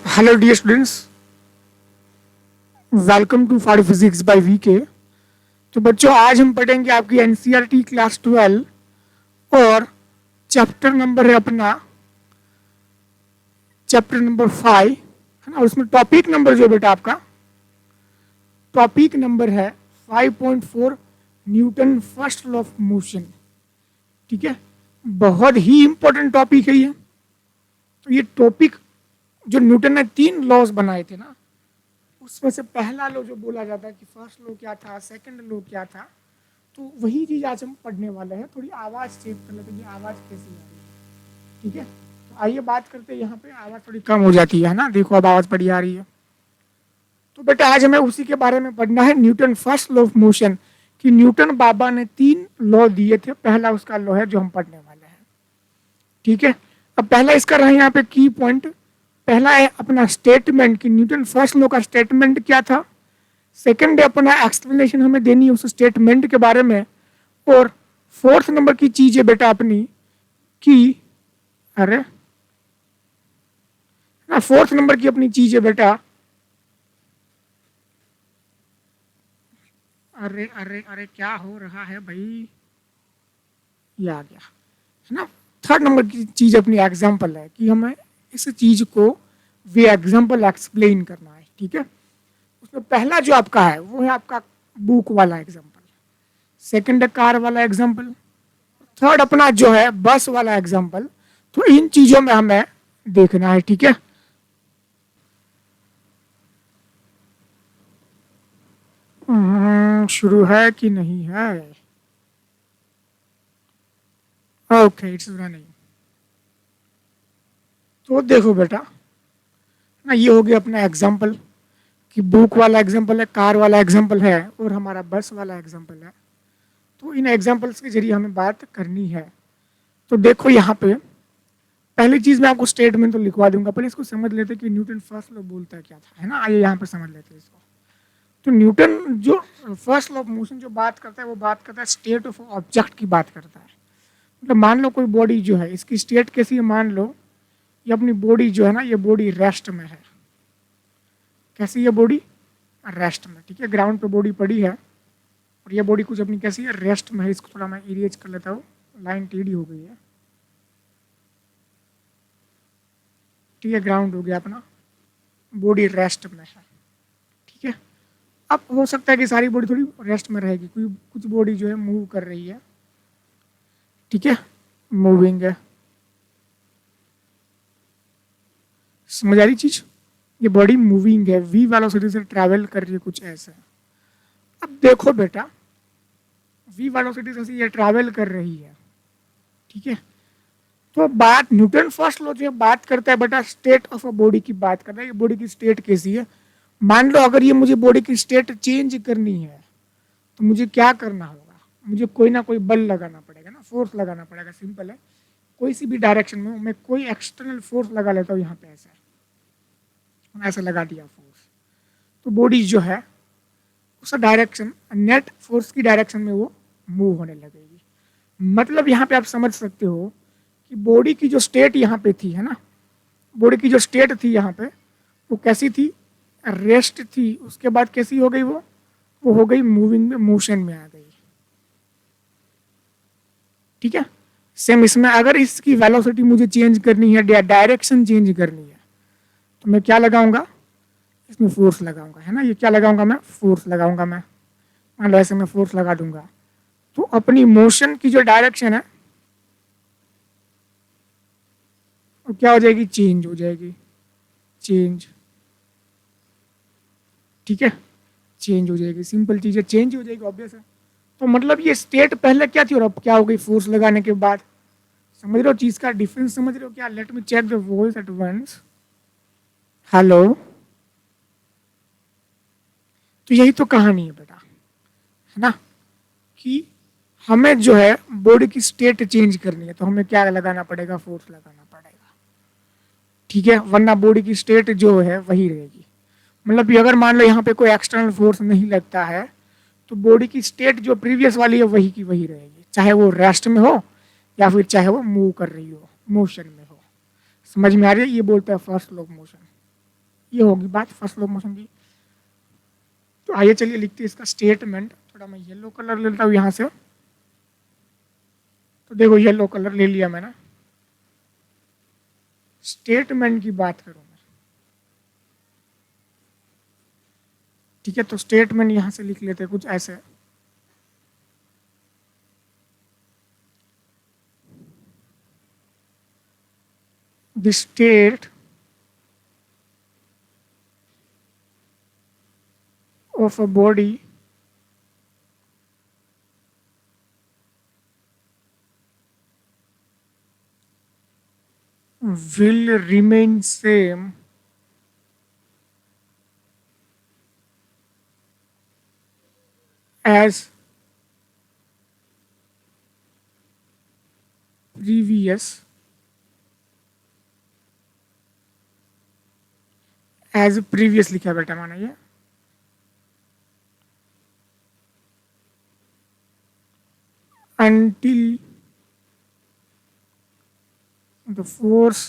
Hello dear students, welcome to far physics by VK. तो बच्चों, आज हम पढ़ेंगे आपकी एनसीईआरटी क्लास 12 और चैप्टर नंबर है अपना चैप्टर नंबर 5, है ना। उसमें टॉपिक नंबर जो बेटा आपका टॉपिक नंबर है 5.4 Newton first law of motion. ठीक है, बहुत ही इंपॉर्टेंट टॉपिक है ये। तो ये टॉपिक जो न्यूटन ने 3 लॉज बनाए थे ना, उसमें से पहला लो जो बोला जाता है कि फर्स्ट लो क्या था, सेकंड लो क्या था, तो वही चीज आज हम पढ़ने वाले हैं। थोड़ी आवाज चेक कर लेते हैं कि आवाज कैसी आ रही है। ठीक है, तो आइए बात करते हैं। यहाँ पे आवाज थोड़ी कम हो जाती है ना, देखो अब आवाज बढ़िया आ रही है। तो बेटा आज हमें उसी के बारे में पढ़ना है, Newton first law of motion. कि न्यूटन बाबा ने 3 लॉ दिए थे, पहला उसका लॉ है जो हम पढ़ने वाले हैं। ठीक है, अब पहला इसका रहा यहाँ पे की पॉइंट। पहला है अपना स्टेटमेंट कि न्यूटन फर्स्ट लॉ का स्टेटमेंट क्या था। सेकंड है अपना एक्सप्लेनेशन हमें देनी है उस स्टेटमेंट के बारे में। और फोर्थ नंबर की चीज है बेटा अपनी कि अरे ना, फोर्थ नंबर की अपनी चीज है बेटा, अरे अरे अरे क्या हो रहा है भाई, ये आ गया, है ना। थर्ड नंबर की चीज अपनी एग्जाम्पल है कि हमें इस चीज को वे एग्जाम्पल एक्सप्लेन करना है। ठीक है, उसमें पहला जो आपका है वो है आपका बुक वाला एग्जाम्पल, सेकंड है कार वाला एग्जाम्पल, थर्ड अपना जो है बस वाला एग्जाम्पल। तो इन चीजों में हमें देखना है। ठीक है, शुरू है कि नहीं है? Okay, it's running. तो देखो बेटा ना, ये हो गया अपना एग्जाम्पल कि बुक वाला एग्जाम्पल है, कार वाला एग्जाम्पल है और हमारा बस वाला एग्जाम्पल है। तो इन एग्जाम्पल्स के जरिए हमें बात करनी है। तो देखो यहाँ पे पहली चीज मैं आपको स्टेटमेंट तो लिखवा दूंगा, पहले इसको समझ लेते कि न्यूटन फर्स्ट लॉ बोलता क्या था, है ना। आइए यहाँ पे समझ लेते हैं इसको। तो न्यूटन जो फर्स्ट लॉ ऑफ मोशन जो बात करता है वो बात करता है स्टेट ऑफ ऑब्जेक्ट की बात करता है। मतलब मान लो कोई बॉडी जो है, इसकी स्टेट कैसी है, मान लो ये अपनी बॉडी जो है ना, ये बॉडी रेस्ट में है। कैसी है बॉडी? रेस्ट में। ठीक है, ग्राउंड पे बॉडी पड़ी है और ये बॉडी कुछ अपनी कैसी है, रेस्ट में है। इसको थोड़ा मैं इरेज कर लेता हूँ, लाइन टेढ़ी हो गई है। ठीक है, ग्राउंड हो गया अपना, बॉडी रेस्ट में है। ठीक है, अब हो सकता है कि सारी बॉडी थोड़ी रेस्ट में रहेगी, कोई कुछ बॉडी जो है मूव कर रही है। ठीक है, मूविंग है, समझ आ रही चीज। ये बॉडी मूविंग है, वी वेलोसिटी से ट्रैवल कर रही है, कुछ ऐसा। अब देखो बेटा, वी वेलोसिटी से ये ट्रैवल कर रही है। ठीक है, तो बात न्यूटन फर्स्ट लॉ जो बात करता है बेटा स्टेट ऑफ अ बॉडी की बात करता है। ये बॉडी की स्टेट कैसी है। मान लो अगर ये मुझे बॉडी की स्टेट चेंज करनी है तो मुझे क्या करना होगा, मुझे कोई ना कोई बल लगाना पड़ेगा ना, फोर्स लगाना पड़ेगा। सिंपल है, कोई सी भी डायरेक्शन में मैं कोई एक्सटर्नल फोर्स लगा लेता हूँ। यहाँ पे ऐसा लगा दिया फोर्स, तो बॉडी जो है उस डायरेक्शन नेट फोर्स की डायरेक्शन में वो मूव होने लगेगी। मतलब यहाँ पे आप समझ सकते हो कि बॉडी की जो स्टेट यहाँ पे थी, है ना, बॉडी की जो स्टेट थी यहाँ पे वो कैसी थी, रेस्ट थी। उसके बाद कैसी हो गई वो हो गई मूविंग में, मोशन में आ गई। ठीक है, सेम इसमें अगर इसकी वेलोसिटी मुझे चेंज करनी है, डायरेक्शन चेंज करनी है, तो मैं क्या लगाऊंगा, इसमें फोर्स लगाऊंगा, है ना। ये क्या लगाऊंगा, मैं फोर्स लगाऊंगा। मैं मान लो ऐसे मैं फोर्स लगा दूंगा तो अपनी मोशन की जो डायरेक्शन है वो क्या हो जाएगी, चेंज हो जाएगी, चेंज। ठीक है, चेंज हो जाएगी, सिंपल चीज है, चेंज हो जाएगी, ऑब्वियस है। तो मतलब ये स्टेट पहले क्या थी और अब क्या हो गई फोर्स लगाने के बाद। समझ रहे हो चीज का डिफरेंस, समझ रहे हो क्या? Let me check the voice at once. Hello, तो यही तो कहानी है बेटा, है ना, कि हमें जो है बॉडी की स्टेट चेंज करनी है तो हमें क्या लगाना पड़ेगा, फोर्स लगाना पड़ेगा। ठीक है, वरना बॉडी की स्टेट जो है वही रहेगी। मतलब अगर मान लो यहाँ पे कोई एक्सटर्नल फोर्स नहीं लगता है तो बॉडी की स्टेट जो प्रीवियस वाली है वही की वही रहेगी, चाहे वो रेस्ट में हो या फिर चाहे वो मूव कर रही हो, मोशन में हो। समझ में आ रही है? ये बोलता है फर्स्ट लॉ ऑफ मोशन। ये होगी बात फर्स्ट स्लो मोशन की। तो आइए चलिए लिखते हैं इसका स्टेटमेंट। थोड़ा मैं येलो कलर लेता हूँ यहाँ से। तो देखो येलो कलर ले लिया मैंने। स्टेटमेंट की बात करूँ मैं, ठीक है, तो स्टेटमेंट यहां से लिख लेते हैं कुछ ऐसे। The state of a body will remain same as previous लिखा है बेटा माना ये। until the force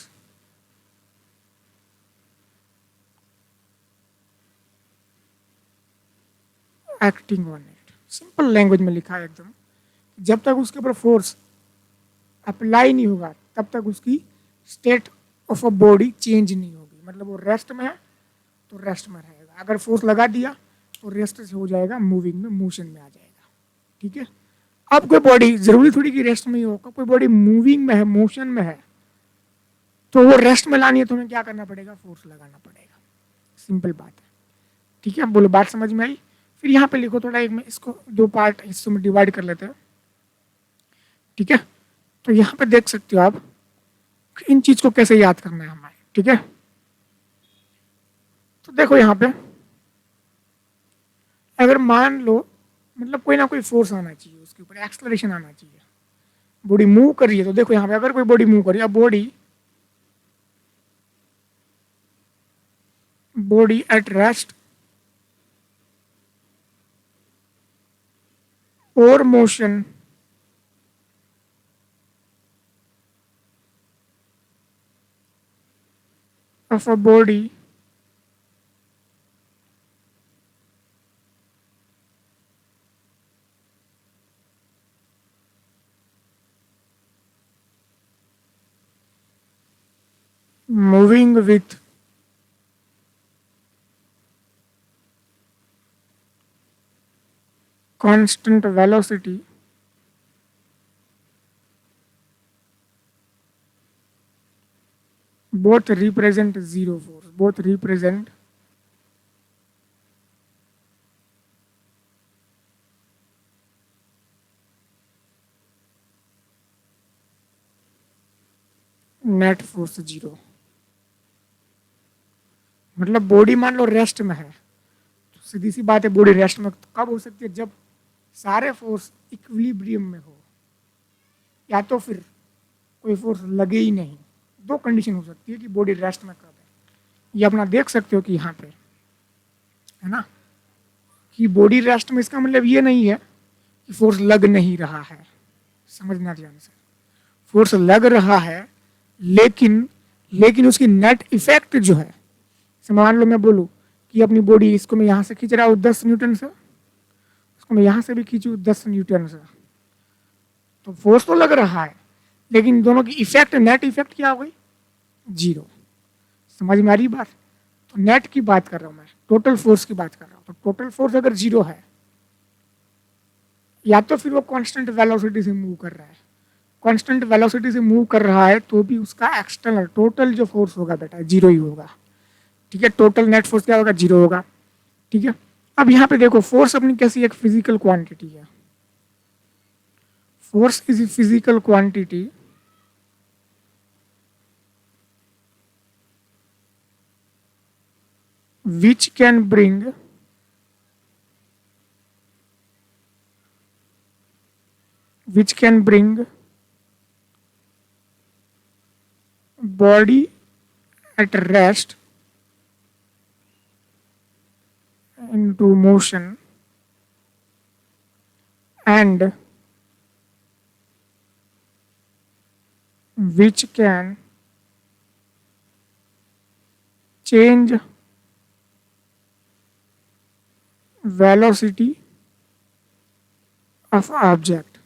acting on it. Simple language में लिखा है एकदम। जब तक उसके ऊपर फोर्स अप्लाई नहीं होगा तब तक उसकी state of a body change नहीं होगी। मतलब वो रेस्ट में है तो रेस्ट में रहेगा, अगर फोर्स लगा दिया तो रेस्ट से हो जाएगा मूविंग में, मोशन में आ जाएगा। ठीक है, अब कोई बॉडी जरूरी थोड़ी कि रेस्ट में ही होगा, कोई बॉडी मूविंग में है, मोशन में है, तो वो रेस्ट में लानी है तो हमें क्या करना पड़ेगा, फोर्स लगाना पड़ेगा। सिंपल बात है। ठीक है, बोलो बात समझ में आई। फिर यहाँ पे लिखो थोड़ा, एक में इसको दो पार्ट हिस्सों में डिवाइड कर लेते हैं। ठीक है, तो यहाँ पे देख सकते हो आप इन चीज को कैसे याद करना है हमारे। ठीक है, तो देखो यहाँ पे अगर मान लो मतलब कोई ना कोई फोर्स आना चाहिए उसके ऊपर, एक्सलरेशन आना चाहिए, बॉडी मूव कर रही है। तो देखो यहाँ पे अगर कोई बॉडी मूव कर रही है, बॉडी एट रेस्ट और motion of a body moving with constant velocity both represent zero force, both represent net force zero. मतलब बॉडी मान लो रेस्ट में है, तो सीधी सी बात है बॉडी रेस्ट में कब हो सकती है, जब सारे फोर्स इक्विलिब्रियम में हो, या तो फिर कोई फोर्स लगे ही नहीं। दो कंडीशन हो सकती है कि बॉडी रेस्ट में कब है। ये अपना देख सकते हो कि यहाँ पे है ना, कि बॉडी रेस्ट में, इसका मतलब ये नहीं है कि फोर्स लग नहीं रहा है। समझना ध्यान से, फोर्स लग रहा है लेकिन लेकिन उसकी नेट इफेक्ट जो है, मान लो मैं बोलूँ कि अपनी बॉडी, इसको मैं यहाँ से खींच रहा हूँ 10 न्यूटन से, उसको मैं यहाँ से भी खींचू 10 न्यूटन से, तो फोर्स तो लग रहा है लेकिन दोनों की इफेक्ट, नेट इफेक्ट क्या हो गई, जीरो। समझ में आ रही बात। तो नेट की बात कर रहा हूँ मैं, टोटल फोर्स की बात कर रहा हूँ। तो टोटल फोर्स अगर जीरो है, या तो फिर वो कांस्टेंट वेलोसिटी से मूव कर रहा है, कांस्टेंट वेलोसिटी से मूव कर रहा है तो भी उसका एक्सटर्नल टोटल जो फोर्स होगा बेटा जीरो ही होगा। ठीक है, टोटल नेट फोर्स क्या होगा, जीरो होगा। ठीक है, अब यहाँ पे देखो फोर्स अपनी कैसी एक फिजिकल क्वांटिटी है। Force is a physical quantity which can bring body at rest into motion and which can change velocity of object,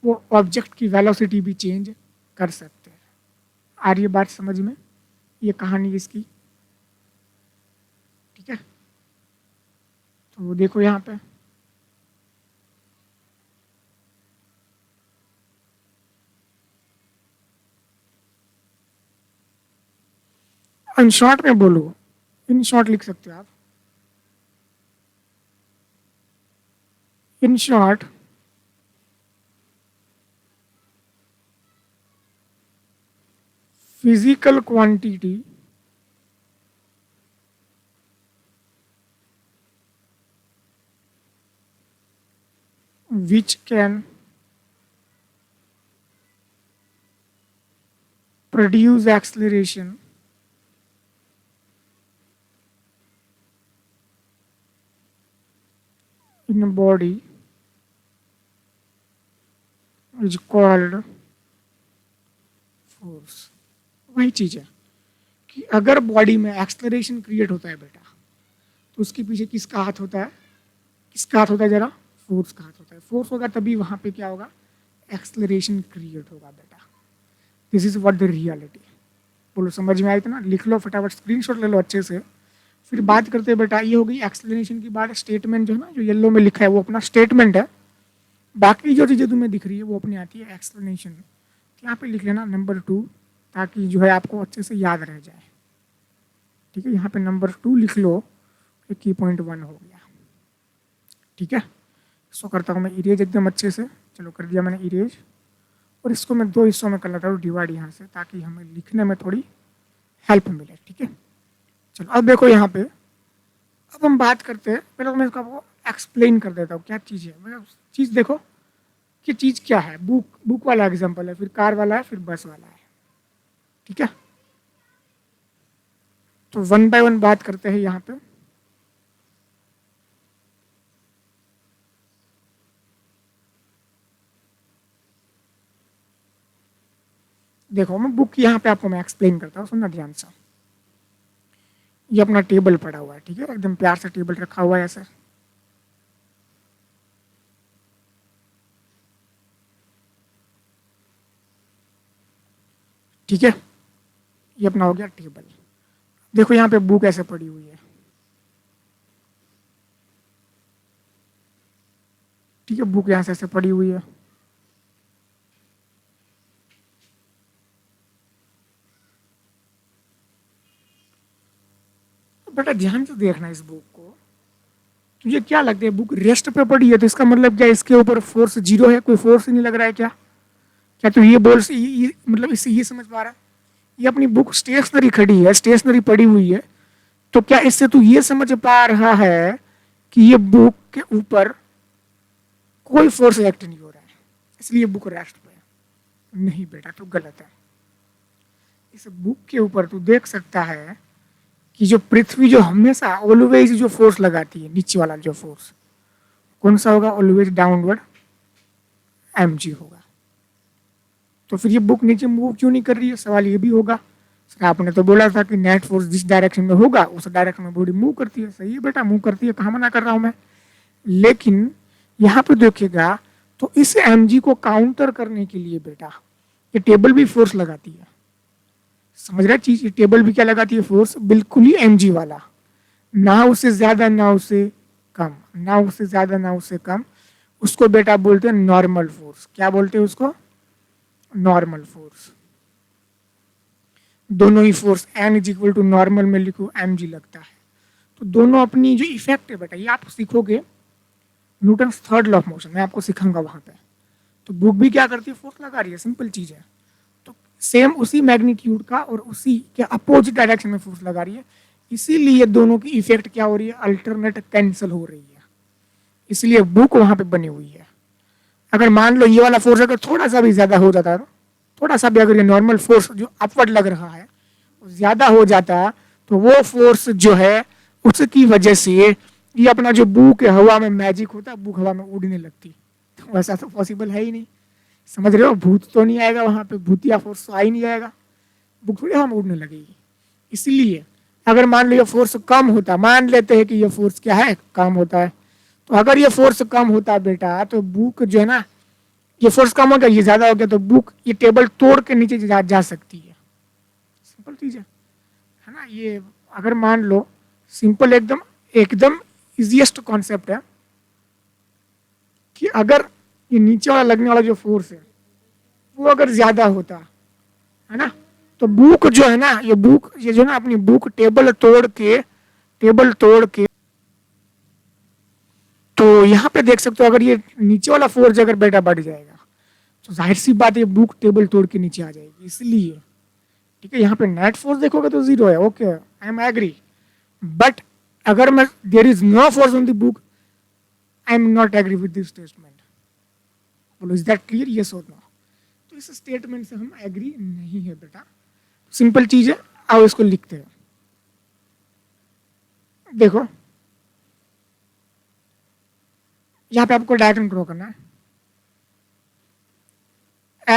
वो ऑब्जेक्ट की वेलोसिटी भी चेंज कर सकते हैं। आ रही है बात समझ में? ये कहानी इसकी, ठीक है। तो देखो यहाँ पे इन शॉर्ट में बोलो, इन शॉर्ट लिख सकते हो आप। In short physical quantity which can produce acceleration in a body is called force। वही चीज है कि अगर बॉडी में एक्सलरेशन क्रिएट होता है बेटा, तो उसके पीछे किसका हाथ होता है? किसका हाथ होता है जरा? फोर्स का हाथ होता है। फोर्स होगा तभी वहां पे क्या होगा? एक्सलरेशन क्रिएट होगा बेटा। This is what the reality. बोलो समझ में आई? तो ना लिख लो फटाफट, स्क्रीनशॉट ले लो अच्छे से। फिर बात करते हैं बेटा, ये हो गई एक्सप्लेनेशन की बात। स्टेटमेंट जो है ना, जो येलो में लिखा है वो अपना स्टेटमेंट है। बाकी जो चीज़ें तुम्हें दिख रही है वो अपनी आती है एक्सप्लेनेशन। यहाँ पे लिख लेना नंबर 2, ताकि जो है आपको अच्छे से याद रह जाए, ठीक है। यहाँ पे नंबर 2 लिख लो, की पॉइंट 1 हो गया, ठीक है। इसको करता हूँ मैं इरेज एकदम अच्छे से। चलो कर दिया मैंने इरेज, और इसको मैं 2 हिस्सों में कर लेता हूँ डिवाइड यहाँ से, ताकि हमें लिखने में थोड़ी हेल्प मिले, ठीक है। चलो अब देखो यहाँ पे, अब हम बात करते हैं। पहले तो मैं इसको एक्सप्लेन कर देता हूँ क्या चीज़ है। मतलब चीज़ देखो कि चीज़ क्या है। बुक वाला एग्जाम्पल है, फिर कार वाला है, फिर बस वाला है, ठीक है। तो 1 बाय 1 बात करते हैं यहाँ पे। देखो मैं बुक यहाँ पे आपको मैं एक्सप्लेन करता हूँ, सुनना ध्यान से। ये अपना टेबल पड़ा हुआ है, ठीक है, एकदम प्यार से टेबल रखा हुआ है ऐसे। ठीक है, ये अपना हो गया टेबल। देखो यहाँ पे बुक ऐसे पड़ी हुई है, ठीक है। बुक यहाँ से ऐसे पड़ी हुई है। बेटा ध्यान से देखना इस बुक को। तुझे क्या लगता है बुक रेस्ट पे पड़ी है, तो इसका मतलब क्या इसके ऊपर फोर्स 0 है? कोई फोर्स ही नहीं लग रहा है क्या? क्या तू ये बोल मतलब इससे ये समझ पा रहा है? ये अपनी बुक स्टेशनरी खड़ी है, स्टेशनरी पड़ी हुई है, तो क्या इससे तू ये समझ पा रहा है कि ये बुक के ऊपर कोई फोर्स एक्ट नहीं हो रहा है, इसलिए बुक रेस्ट पे है? नहीं बेटा, तू गलत है। इस बुक के ऊपर तू देख सकता है कि जो पृथ्वी जो हमेशा ऑलवेज जो फोर्स लगाती है, नीचे वाला जो फोर्स कौन सा होगा? ऑलवेज डाउनवर्ड mg होगा। तो फिर ये बुक नीचे मूव क्यों नहीं कर रही है? सवाल ये भी होगा। सर आपने तो बोला था कि नेट फोर्स जिस डायरेक्शन में होगा उस डायरेक्शन में बॉडी मूव करती है। सही है बेटा, मूव करती है, कहाँ मना कर रहा हूं मैं। लेकिन यहाँ पे देखिएगा तो इस mg को काउंटर करने के लिए बेटा ये टेबल भी फोर्स लगाती है। समझ रहा चीज? ये टेबल भी क्या लगाती है? फोर्स, बिल्कुल ही mg वाला, ना उससे ज्यादा ना उससे कम, ना उससे ज्यादा ना उससे कम। उसको बेटा बोलते हैं नॉर्मल फोर्स। क्या बोलते हैं उसको? Normal force. दोनों ही force n is equal to normal में लिखो mg लगता है। तो दोनों अपनी जो इफेक्ट है बेटा, ये आप सीखोगे Newton third law of motion, मैं आपको सिखाऊंगा वहां पे। तो बुक भी क्या करती है? फोर्स लगा रही है, सिंपल चीज है। तो सेम उसी मैग्नीट्यूड का और उसी के अपोजिट डायरेक्शन में फोर्स लगा रही है, इसीलिए दोनों की इफेक्ट क्या हो रही है? अल्टरनेट कैंसिल हो रही है। इसलिए बुक वहां पे बनी हुई है। अगर मान लो ये वाला फोर्स अगर थोड़ा सा भी ज्यादा हो जाता, थोड़ा सा भी अगर ये नॉर्मल फोर्स जो अपवर्ड लग रहा है ज्यादा हो जाता, तो वो फोर्स जो है उसकी वजह से ये अपना जो बुक है हवा में मैजिक होता, बुक हवा में उड़ने लगती। तो वैसा तो पॉसिबल है ही नहीं। समझ रहे हो? भूत तो नहीं आएगा वहां पे, भूतिया फोर्स तो आ ही नहीं जाएगा, बुक थोड़ी हवा में उड़ने लगेगी। इसलिए अगर मान लो ये फोर्स कम होता, मान लेते हैं कि ये फोर्स क्या है, कम होता है, तो अगर ये फोर्स कम होता बेटा तो बुक जो है ना, ये फोर्स कम हो गया, ये ज्यादा हो गया, तो बुक ये टेबल तोड़ के नीचे जा सकती है। सिंपल चीज है ना ये। अगर मान लो सिंपल एकदम एकदम इजिएस्ट कॉन्सेप्ट है कि अगर ये नीचे वाला लगने वाला जो फोर्स है वो अगर ज्यादा होता है ना, तो बुक जो है ना, ये बुक ये जो है ना अपनी बुक टेबल तोड़ के, तो यहाँ पे देख सकते हो अगर ये नीचे वाला फोर्स अगर बेटा बढ़ जाएगा तो जाहिर सी बात है ये बुक टेबल तोड़ के नीचे आ जाएगी। इसलिए ठीक है, यहाँ पे नेट फोर्स देखोगे तो जीरो है, okay I am agree, but अगर मैं there is no force on the book, I am not agree with this statement. बोलो इज दैट क्लियर, यस और नो? तो इस स्टेटमेंट से हम एग्री नहीं है बेटा। सिंपल चीज है, आओ इसको लिखते हैं। देखो यहाँ पे आपको डायग्राम ड्रॉ करना है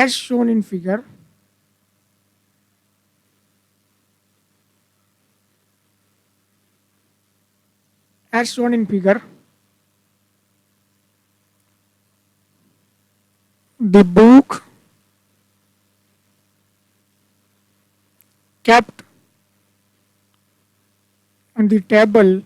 as shown in figure. As shown in figure, the book kept on the table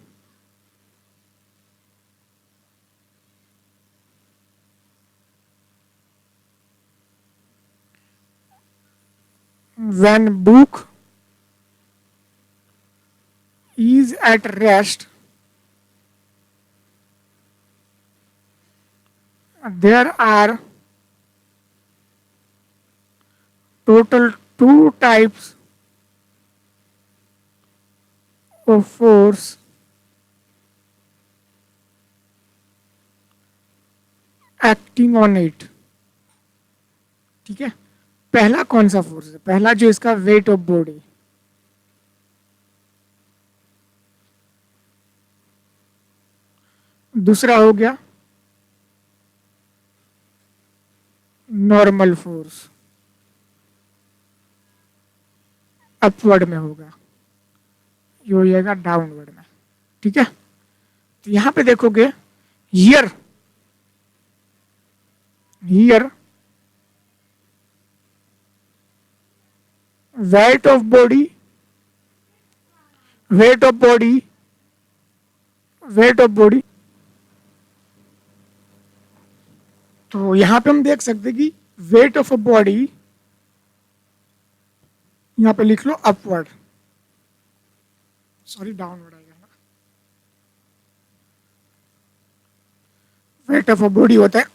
when book is at rest, there are total two types of force acting on it। ठीक है, पहला कौन सा force है? पहला जो इसका वेट ऑफ बॉडी, दूसरा हो गया नॉर्मल फोर्स, अपवर्ड में होगा, ये हो जाएगा डाउनवर्ड में। ठीक है, तो यहां पे देखोगे here here weight of body weight of body weight of body, तो यहां पे हम देख सकते हैं कि वेट ऑफ अ बॉडी, यहां पे लिख लो अपवर्ड, सॉरी डाउनवर्ड आएगा ना। वेट ऑफ अ बॉडी होता है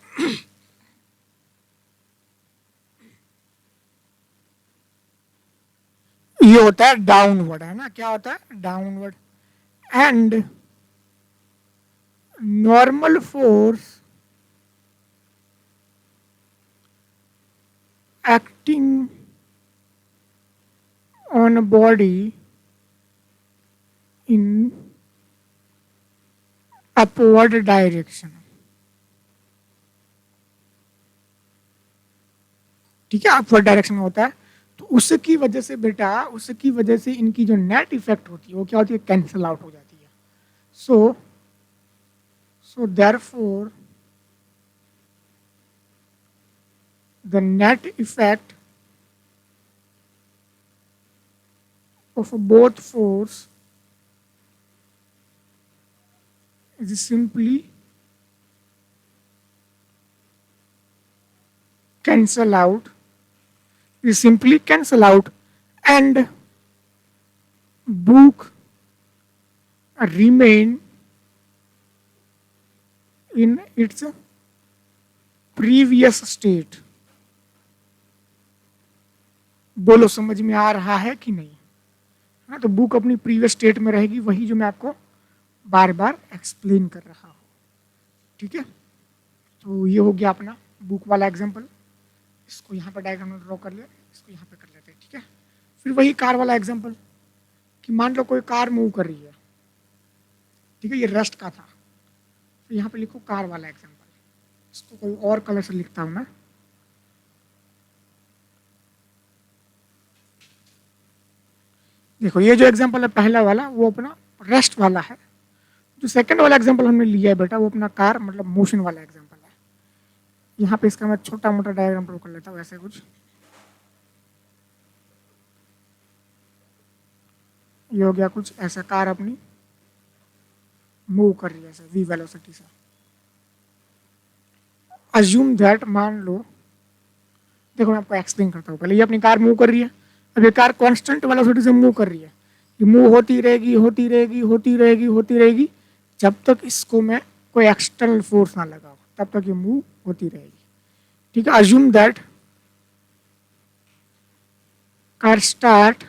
ये होता है डाउनवर्ड, है ना, क्या होता है downward. And normal force acting on a body in upward direction। ठीक है, अपवर्ड डायरेक्शन में होता है, तो उसकी वजह से बेटा, उसकी वजह से इनकी जो नेट इफेक्ट होती है वो क्या होती है, कैंसिल आउट हो जाती है। So therefore the net effect of both force is simply cancel out, and book remain in its previous state। बोलो समझ में आ रहा है कि नहीं? हाँ, तो बुक अपनी प्रीवियस स्टेट में रहेगी, वही जो मैं आपको बार बार एक्सप्लेन कर रहा हूँ। ठीक है, तो ये हो गया अपना बुक वाला एग्जांपल। इसको यहाँ पर डायग्राम में ड्रॉ कर लिया, इसको यहाँ पे कर लेते हैं। ठीक है, फिर वही कार वाला एग्जांपल कि मान लो कोई कार मूव कर रही है, ठीक है, ये रेस्ट का था, तो यहाँ पे लिखो कार वाला एग्जांपल। इसको कोई और कलर से लिखता हूँ मैं। देखो ये जो एग्जांपल है पहला वाला वो अपना रेस्ट वाला है, जो सेकंड वाला एग्जांपल हमने लिया है बेटा वो अपना कार मतलब मोशन वाला एग्जांपल है। यहाँ पे इसका मैं छोटा मोटा डायग्राम ड्रॉ कर लेता हूँ ऐसे कुछ। ये हो गया कुछ ऐसा, कार अपनी मूव कर रही है ऐसे v वेलोसिटी से। अज्यूम दैट, मान लो, देखो मैं आपको एक्सप्लेन करता हूँ पहले। ये अपनी कार मूव कर रही है, अब ये कार कांस्टेंट वेलोसिटी से मूव कर रही है, ये मूव होती रहेगी होती रहेगी होती रहेगी होती रहेगी जब तक इसको मैं कोई एक्सटर्नल फोर्स ना लगाऊं, तब तक ये मूव होती रहेगी। ठीक है, assume that car start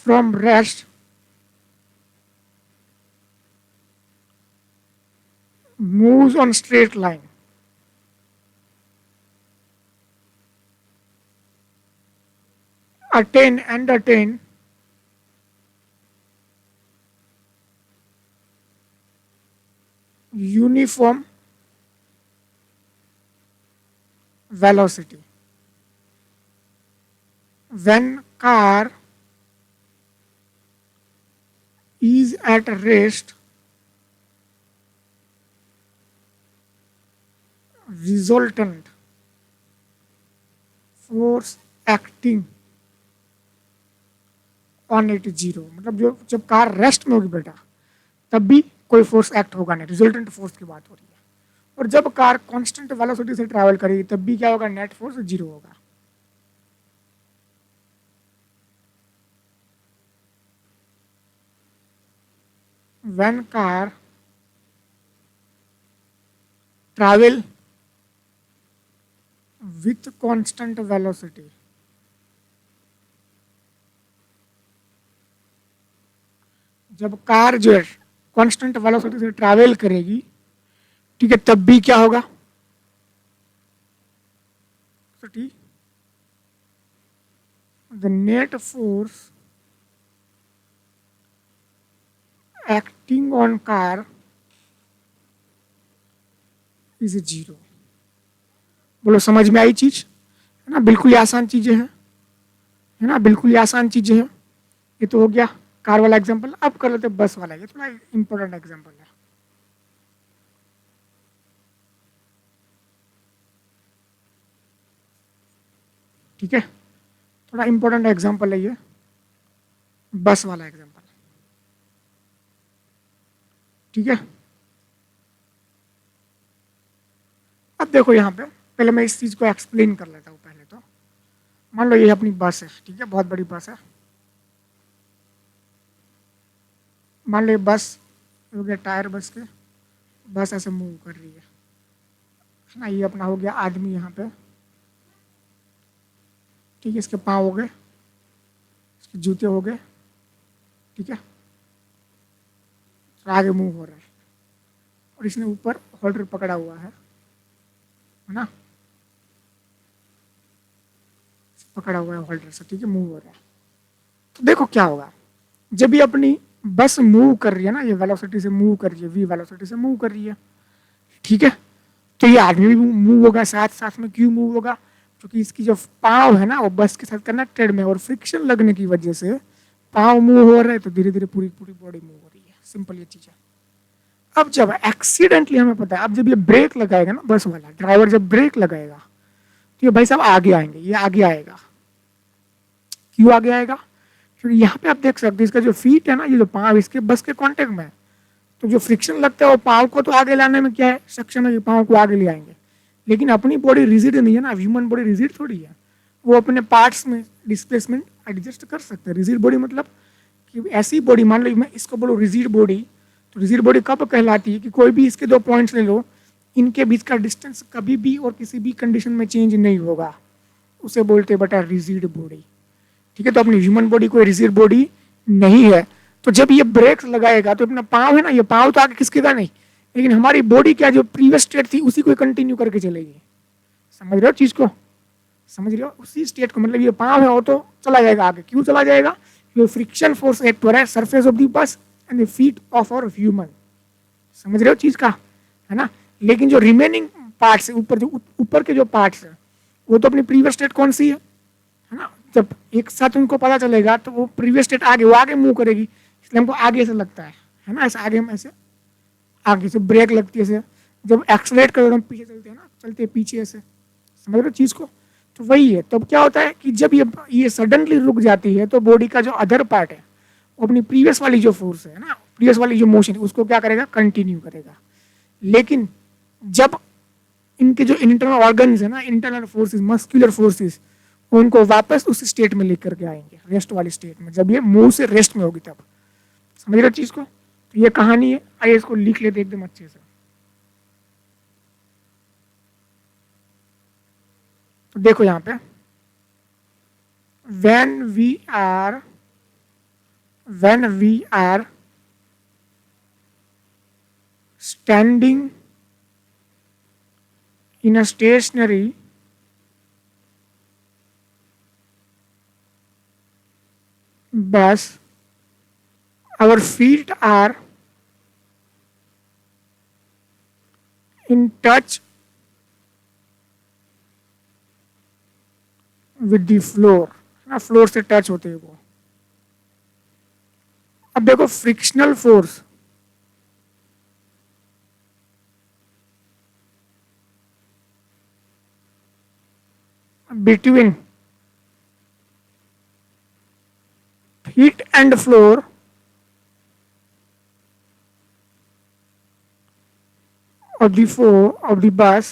from rest, moves on straight line, attain uniform velocity. When car is at rest, resultant force acting on it zero. मतलब जो जब कार रेस्ट में होगी बेटा तब भी कोई फोर्स एक्ट होगा नहीं, रिजल्टेंट फोर्स की बात हो रही है। और जब कार कांस्टेंट वेलोसिटी से ट्रैवल करेगी तब भी क्या होगा, नेट फोर्स जीरो होगा। When car travel with constant velocity, जब कार जो है कांस्टेंट वेलोसिटी से ट्रैवल करेगी, ठीक है, तब भी क्या होगा, the net force acting on car is zero. बोलो समझ में आई चीज? है ना, बिल्कुल ही आसान चीजें हैं, है ना, बिल्कुल ही आसान चीजें हैं। ये तो हो गया कार वाला एग्जांपल। अब कर लेते बस वाला, ये थोड़ा इंपॉर्टेंट एग्जांपल है। ठीक है, थोड़ा इंपॉर्टेंट एग्जांपल है ये बस वाला एग्जांपल। ठीक है, अब देखो यहाँ पे पहले मैं इस चीज को एक्सप्लेन कर लेता हूँ। पहले तो मान लो ये अपनी बस है, ठीक है, बहुत बड़ी बस है। मान लो ये बस हो गया टायर बस के, बस ऐसे मूव कर रही है ना। ये अपना हो गया आदमी यहाँ पे, ठीक है, इसके पाँव हो गए, इसके जूते हो गए, ठीक है, तो आगे मूव हो रहा है और इसने ऊपर होल्डर पकड़ा हुआ है ना, पकड़ा हुआ है होल्डर से, ठीक है, मूव हो रहा है। तो देखो क्या होगा, जब ये अपनी बस मूव कर रही है ना, ये वेलोसिटी से मूव कर रही है, v वेलोसिटी से मूव कर रही है, ठीक है, तो ये आदमी भी मूव होगा साथ साथ में। क्यों मूव होगा? क्योंकि इसकी जो पाँव है ना वो बस के साथ कनेक्टेड में, और फ्रिक्शन लगने की वजह से पाँव मूव हो रहे हैं, तो धीरे धीरे पूरी पूरी बॉडी मूव हो रही है। सिंपल ये चीज है। अब जब एक्सीडेंटली हमें पता है, अब जब ये ब्रेक लगाएगा ना बस वाला ड्राइवर, जब ब्रेक लगाएगा तो ये भाई साहब आगे आएंगे, ये आगे आएगा। क्यों आगे आएगा? क्योंकि यहाँ पे आप देख सकते हैं इसका जो फीट है ना, ये जो पाँव इसके बस के कांटेक्ट में है, तो जो फ्रिक्शन लगता है वो पाँव को तो आगे लाने में क्या है, सक्षम है कि पाँव को आगे ले आएंगे। लेकिन अपनी बॉडी रिजिड नहीं है ना, ह्यूमन बॉडी रिजिड थोड़ी है, वो अपने पार्ट्स में डिस्प्लेसमेंट एडजस्ट कर सकते हैं। रिजिड बॉडी मतलब कि ऐसी बॉडी, मान लो मैं इसको बोलो रिजिड बॉडी, तो रिजिड बॉडी कब कहलाती है कि कोई भी इसके दो पॉइंट्स ले लो, इनके बीच का डिस्टेंस कभी भी और किसी भी कंडीशन में चेंज नहीं होगा, उसे बोलते हैं बेटा रिजिड बॉडी। ठीक है, तो अपनी ह्यूमन बॉडी कोई रिजिड बॉडी नहीं है। तो जब ये ब्रेक लगाएगा तो अपना पाँव है ना, ये पाँव तो आगे खिसकेगा नहीं, लेकिन हमारी बॉडी क्या जो प्रीवियस स्टेट थी उसी को कंटिन्यू करके चलेगी। समझ रहे हो चीज को? समझ रहे हो? उसी स्टेट को, मतलब ये पाँव है वो तो चला जाएगा आगे। क्यों चला जाएगा? क्योंकि फ्रिक्शन फोर्स एक्ट हो रहा है surface of the bus and the feet of our human. समझ रहे हो चीज का? है ना। लेकिन जो रिमेनिंग पार्ट्स है, ऊपर जो ऊपर के जो पार्ट्स है, वो तो अपनी प्रीवियस स्टेट कौन सी है, है ना। जब एक साथ उनको पता चलेगा तो वो प्रीवियस स्टेट आगे, वो आगे मूव करेगी, इसलिए हमको आगे से लगता है ना, ऐसे आगे में ऐसे आगे से ब्रेक लगती है ऐसे, जब एक्सलेट करो हम पीछे चलते हैं ना, चलते हैं पीछे ऐसे, समझ रहे हो चीज़ को। तो वही है, तब क्या होता है कि जब ये सडनली रुक जाती है तो बॉडी का जो अदर पार्ट है वो अपनी प्रीवियस वाली जो फोर्स है ना, प्रीवियस वाली जो मोशन है उसको क्या करेगा, कंटिन्यू करेगा। लेकिन जब इनके जो इंटरनल ऑर्गन्स है ना, इंटरनल फोर्सेस, मस्कुलर फोर्सेस, उनको वापस उस स्टेट में लेकर के आएंगे, रेस्ट वाली स्टेट में, जब ये मूव से रेस्ट में होगी तब। समझ रहे चीज को। तो ये कहानी है, आइए इसको लिख लेते एकदम अच्छे से। तो देखो यहां पे, when we are standing in a stationary bus, our feet are in touch with the floor, ना फ्लोर से टच होते हैं वो। अब देखो frictional force, between feet and floor of the bus,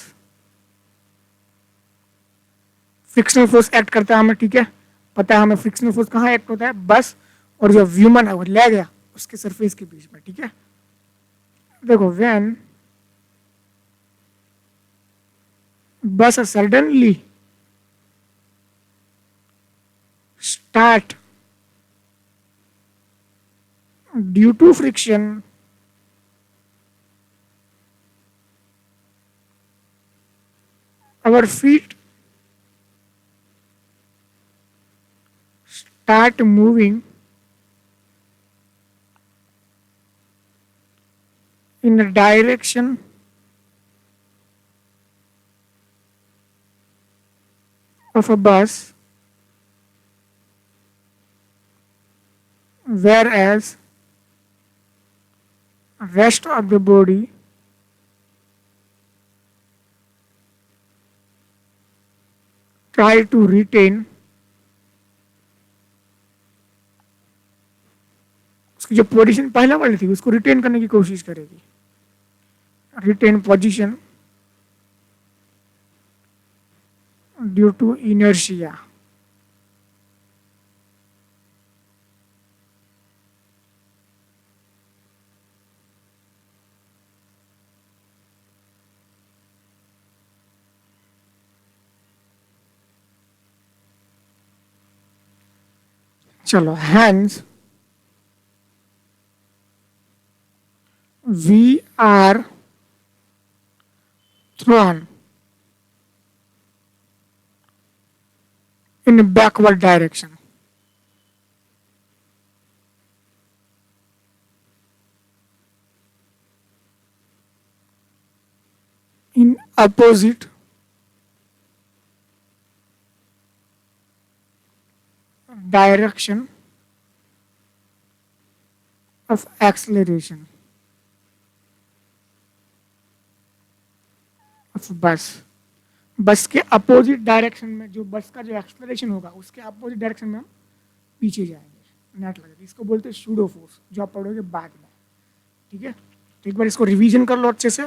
frictional force act करता है हमें, ठीक है, पता है हमें फ्रिक्शनल फोर्स कहाँ एक्ट होता है, बस और जो व्यूमन है वो ले गया उसके सरफेस के बीच में, ठीक है। देखो when bus suddenly start due to friction, our feet start moving in a direction of a bus, whereas rest of the body try to retain उसकी जो पोजीशन पहले वाली थी उसको रिटेन करने की कोशिश करेगी, retain position due to inertia. चलो hence, we are thrown in a backward direction, in opposite direction of acceleration of बस। बस के अपोजिट डायरेक्शन में, जो बस का जो एक्सलरेशन होगा उसके अपोजिट डायरेक्शन में हम पीछे जाएंगे, नेट लगेगी। इसको बोलते हैं सूडो फोर्स, जो आप पढ़ोगे बाद में, ठीक है। तो एक बार इसको रिवीजन कर लो अच्छे से।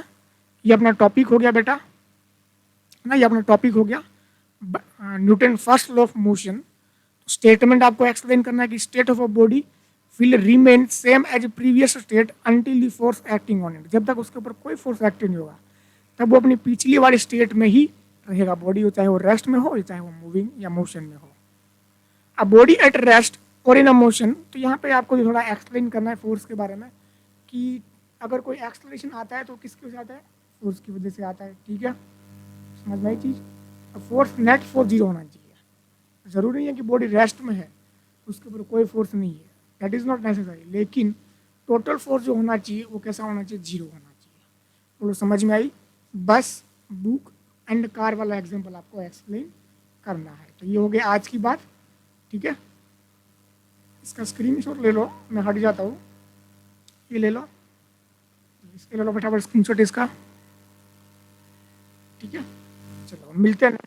ये अपना टॉपिक हो गया बेटा, ना, ये अपना टॉपिक हो गया Newton first law of motion. Statement आपको एक्सप्लेन करना है कि state of a body will remain same as previous state until the force acting on it. जब तक उसके ऊपर कोई फोर्स एक्टिंग नहीं होगा तब वो अपनी पिछली वाली स्टेट में ही रहेगा बॉडी, हो चाहे वो रेस्ट में हो, चाहे वो मूविंग या मोशन में हो। अब बॉडी एट रेस्ट और इन अ मोशन, तो यहाँ पे आपको थोड़ा एक्सप्लेन करना है फोर्स के बारे में कि अगर कोई एक्सलेशन आता है तो किसकी वजह से आता है, फोर्स की वजह से आता है, ठीक है। समझ में आई चीज़। अब फोर्स नेट फोर्स 0 होना चाहिए। ज़रूरी नहीं है कि बॉडी रेस्ट में है उसके ऊपर कोई फोर्स नहीं है, दैट इज़ नॉट नेसेसरी, लेकिन टोटल फोर्स जो होना चाहिए वो कैसा होना चाहिए, 0 होना चाहिए। बोलो समझ में आई। बस, बुक एंड कार वाला एग्जाम्पल आपको एक्सप्लेन करना है। तो ये हो गया आज की बात, ठीक है। इसका स्क्रीनशॉट ले लो, मैं हट जाता हूँ, ये ले लो, इसके ले लो फटाफट स्क्रीनशॉट इसका, ठीक है। चलो मिलते हैं।